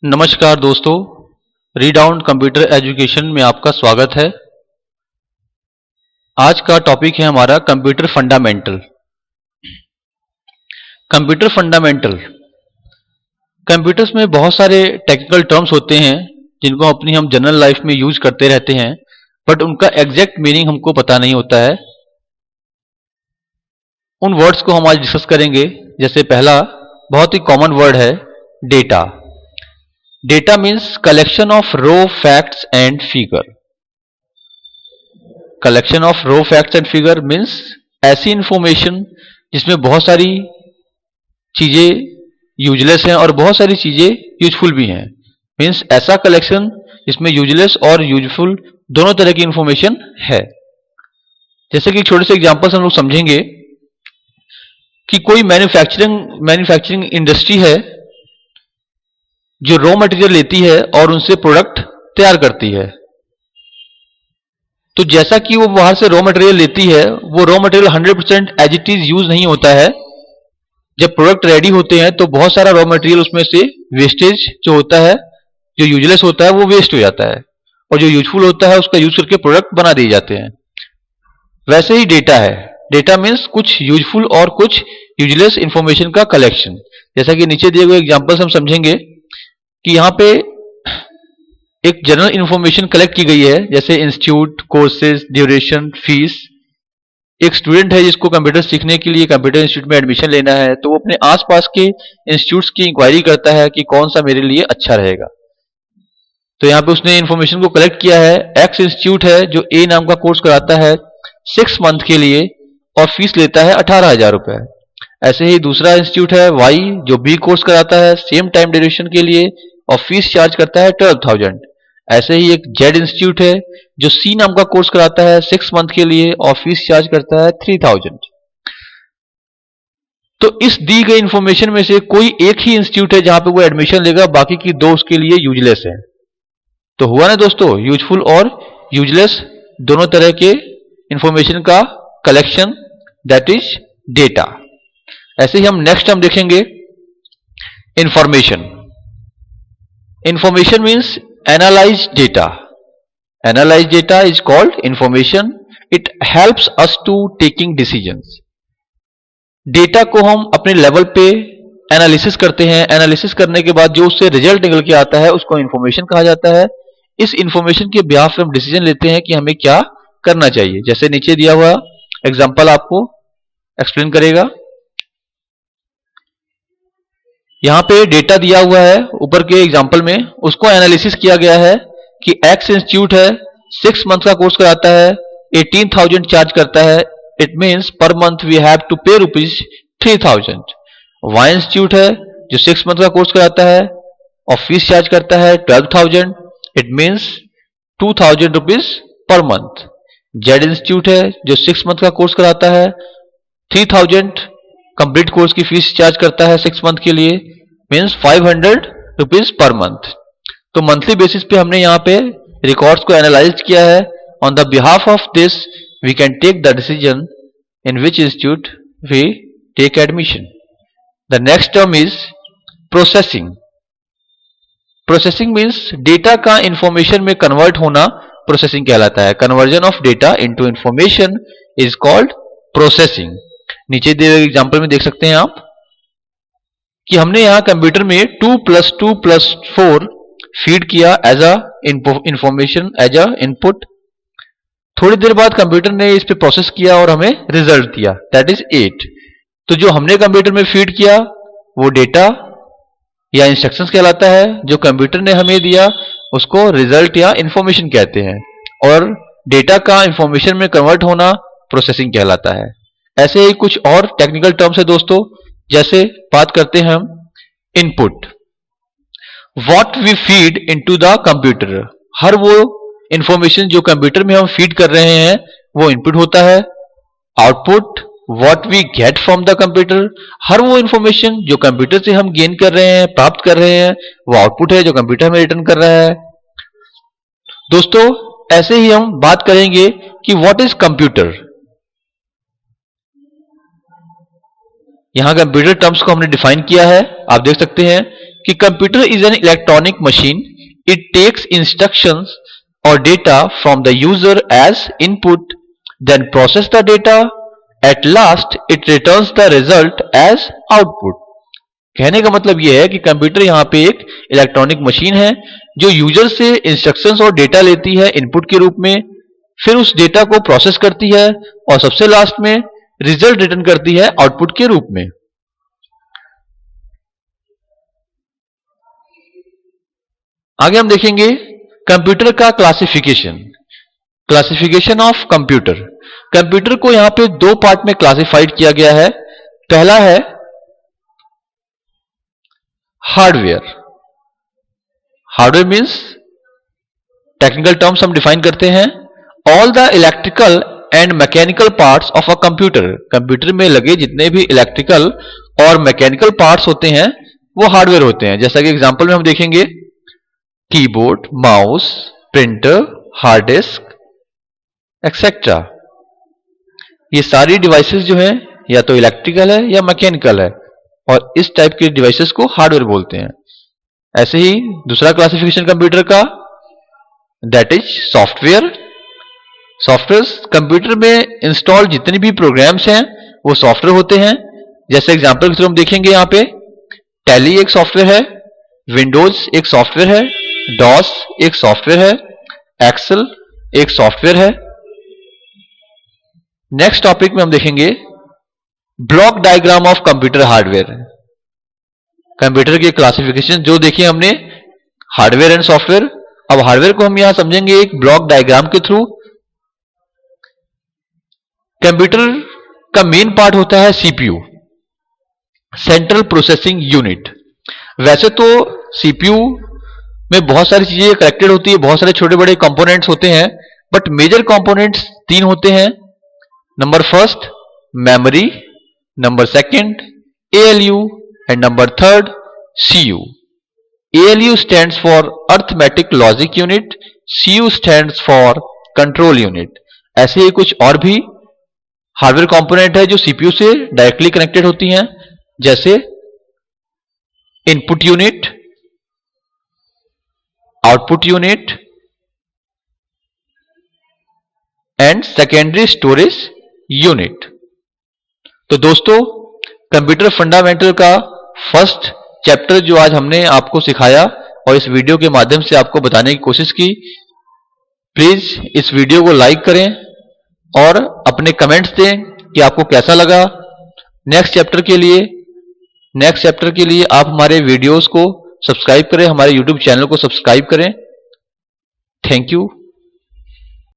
नमस्कार दोस्तों, रीडाउन computer education में आपका स्वागत है। आज का टॉपिक है हमारा computer fundamental. Computer fundamental, computers में बहुत सारे टेक्निकल टर्म्स होते हैं जिनको हम जनरल लाइफ में यूज करते रहते हैं, बट उनका एग्जैक्ट मीनिंग हमको पता नहीं होता है। उन वर्ड्स को हम आज डिस्कस करेंगे। जैसे पहला बहुत ही कॉमन वर्ड है data. Data means collection of raw facts and figure. Collection of raw facts and figure means ऐसी इंफॉर्मेशन जिसमें बहुत सारी चीजें यूजलेस हैं और बहुत सारी चीजें यूजफुल भी हैं। मीन्स ऐसा कलेक्शन जिसमें यूजलेस और यूजफुल दोनों तरह की इंफॉर्मेशन है। जैसे कि छोटे से एग्जांपल्स हम लोग समझेंगे कि कोई मैन्युफैक्चरिंग इंडस्ट्री है जो रॉ मटेरियल लेती है और उनसे प्रोडक्ट तैयार करती है। तो जैसा कि वो बाहर से रॉ मटेरियल लेती है, वो raw material 100% as it is use नहीं होता है। जब प्रोडक्ट रेडी होते हैं तो बहुत सारा रॉ मटेरियल उसमें से वेस्टेज जो होता है, जो यूजलेस होता है, वो वेस्ट हो जाता है और जो यूजफुल होता है उसका यूज करके प्रोडक्ट बना दिए जाते हैं। वैसे ही डेटा है। डेटा मीन्स कुछ यूजफुल और कुछ यूजलेस इंफॉर्मेशन का कलेक्शन। जैसा कि नीचे दिए हुए एग्जाम्पल्स हम समझेंगे कि यहाँ पे एक जनरल इंफॉर्मेशन कलेक्ट की गई है, जैसे इंस्टीट्यूट, कोर्सेज, ड्यूरेशन, फीस। एक स्टूडेंट है जिसको कंप्यूटर सीखने के लिए कंप्यूटर इंस्टीट्यूट में एडमिशन लेना है, तो वो अपने आसपास के इंस्टीट्यूट्स की इंक्वायरी करता है कि कौन सा मेरे लिए अच्छा रहेगा। तो यहाँ पे उसने इंफॉर्मेशन को कलेक्ट किया है। एक्स इंस्टीट्यूट है जो ए नाम का कोर्स कराता है 6 मंथ के लिए और फीस लेता है 18,000 रुपए। ऐसे ही दूसरा इंस्टीट्यूट है वाई जो बी कोर्स कराता है सेम टाइम ड्यूरेशन के लिए और फीस चार्ज करता है 12,000। ऐसे ही एक जेड इंस्टीट्यूट है जो सी नाम का कोर्स कराता है 6 मंथ के लिए और फीस चार्ज करता है 3,000। तो इस दी गई इंफॉर्मेशन में से कोई एक ही इंस्टीट्यूट है जहां पे वो एडमिशन लेगा, बाकी की दो उसके लिए यूजलेस है। तो हुआ ना दोस्तों, यूजफुल और यूजलेस दोनों तरह के इंफॉर्मेशन का कलेक्शन, दैट इज डेटा। ऐसे ही हम नेक्स्ट हम देखेंगे information. Information means analyzed data. Analyzed data is called information. It helps us to taking decisions. Data को हम अपने लेवल पे एनालिसिस करते हैं। एनालिसिस करने के बाद जो उससे रिजल्ट निकल के आता है उसको इंफॉर्मेशन कहा जाता है। इस इंफॉर्मेशन के बिहाफ पे हम डिसीजन लेते हैं कि हमें क्या करना चाहिए। जैसे नीचे दिया हुआ एग्जांपल आपको एक्सप्लेन करेगा। यहां पे डेटा दिया हुआ है ऊपर के एग्जांपल में, उसको एनालिसिस किया गया है कि एक्स इंस्टीट्यूट है 6 मंथ का कोर्स कराता है 18,000 चार्ज करता है। It means per month we have to pay ₹3,000। Y institute है जो 6 मंथ का कोर्स कराता है और फीस चार्ज करता है 12,000। It means ₹2,000 per month. Z institute है जो 6 मंथ का कोर्स कराता है 3,000 कंप्लीट कोर्स की फीस चार्ज करता है 6 मंथ के लिए, मीन्स ₹500 पर मंथ। तो मंथली बेसिस पे हमने यहाँ पे रिकॉर्ड्स को एनालाइज किया है। On the behalf of this we can take the decision in which institute we take admission. The next term is processing. Processing means data का information में कन्वर्ट होना प्रोसेसिंग कहलाता है। Conversion of data into information is called processing. नीचे दिए हुए example में देख सकते हैं आप कि हमने यहां कंप्यूटर में 2 + 2 + 4 फीड किया as a information, as a input. थोड़ी देर बाद कंप्यूटर ने इस पे प्रोसेस किया और हमें रिजल्ट दिया, दैट इज 8। तो जो हमने कंप्यूटर में फीड किया वो डेटा या इंस्ट्रक्शंस कहलाता है। जो कंप्यूटर ने हमें दिया उसको रिजल्ट या इंफॉर्मेशन कहते हैं और डेटा का इंफॉर्मेशन में कन्वर्ट होना प्रोसेसिंग कहलाता है। ऐसे ही कुछ और टेक्निकल टर्म्स है दोस्तों। जैसे बात करते हैं हम input. What we feed into the computer. हर वो इंफॉर्मेशन जो कंप्यूटर में हम फीड कर रहे हैं वो इनपुट होता है। Output what we get from the computer. हर वो इंफॉर्मेशन जो कंप्यूटर से हम गेन कर रहे हैं, प्राप्त कर रहे हैं, वो आउटपुट है जो कंप्यूटर हमें रिटर्न कर रहा है। दोस्तों ऐसे ही हम बात करेंगे कि व्हाट इज कंप्यूटर। यहां कंप्यूटर टर्म्स को हमने डिफाइन किया है। आप देख सकते हैं कि computer is an electronic machine, it takes instructions और data from the user as input, then process the data, at last it returns the result as output. कहने का मतलब यह है कि कंप्यूटर यहां पे एक इलेक्ट्रॉनिक मशीन है जो यूजर से इंस्ट्रक्शंस और डेटा लेती है इनपुट के रूप में, फिर उस डेटा को प्रोसेस करती है और सबसे लास्ट में रिजल्ट रिटर्न करती है आउटपुट के रूप में। आगे हम देखेंगे कंप्यूटर का classification. Classification of computer. Computer को यहां पे दो पार्ट में क्लासिफाइड किया गया है। पहला है hardware. Hardware means technical terms हम डिफाइन करते हैं, all the electrical and mechanical parts of a computer. Computer में लगे जितने भी इलेक्ट्रिकल और मैकेनिकल पार्ट्स होते हैं वो हार्डवेयर होते हैं। जैसा कि एग्जांपल में हम देखेंगे keyboard, mouse, printer, hard disk etcetera. ये सारी डिवाइसेस जो हैं या तो इलेक्ट्रिकल है या मैकेनिकल है और इस टाइप के डिवाइसेस को हार्डवेयर बोलते हैं। ऐसे ही दूसरा क्लासिफिकेशन कंप्यूटर का, that is software. Software computer में इंस्टॉल जितने भी प्रोग्राम्स हैं वो सॉफ्टवेयर होते हैं। जैसे एग्जांपल के थ्रू हम देखेंगे यहां पे टैली एक सॉफ्टवेयर है, विंडोज एक सॉफ्टवेयर है, डॉस एक सॉफ्टवेयर है, एक्सेल एक सॉफ्टवेयर है। नेक्स्ट टॉपिक में हम देखेंगे block diagram of computer hardware. Computer के क्लासिफिकेशन जो देखिए हमने हार्डवेयर एंड सॉफ्टवेयर, अब हार्डवेयर को हम यहां समझेंगे एक ब्लॉक डायग्राम के थ्रू। कंप्यूटर का मेन पार्ट होता है सीपीयू, सेंट्रल प्रोसेसिंग यूनिट। वैसे तो सीपीयू में बहुत सारी चीजें कनेक्टेड होती है, बहुत सारे छोटे बड़े कंपोनेंट्स होते हैं, बट मेजर कंपोनेंट्स तीन होते हैं। Number first memory, number second ALU and number third CU. ALU stands for arithmetic logic unit, CU stands for control unit. ऐसे ही कुछ और भी हार्डवेयर कंपोनेंट है जो सीपीयू से डायरेक्टली कनेक्टेड होती हैं, जैसे input unit, output unit and secondary storage unit. तो दोस्तों कंप्यूटर फंडामेंटल का फर्स्ट चैप्टर जो आज हमने आपको सिखाया और इस वीडियो के माध्यम से आपको बताने की कोशिश की, प्लीज इस वीडियो को लाइक करें और अपने कमेंट्स दें कि आपको कैसा लगा। नेक्स्ट चैप्टर के लिए आप हमारे वीडियोस को सब्सक्राइब करें, हमारे यूट्यूब चैनल को सब्सक्राइब करें। Thank you.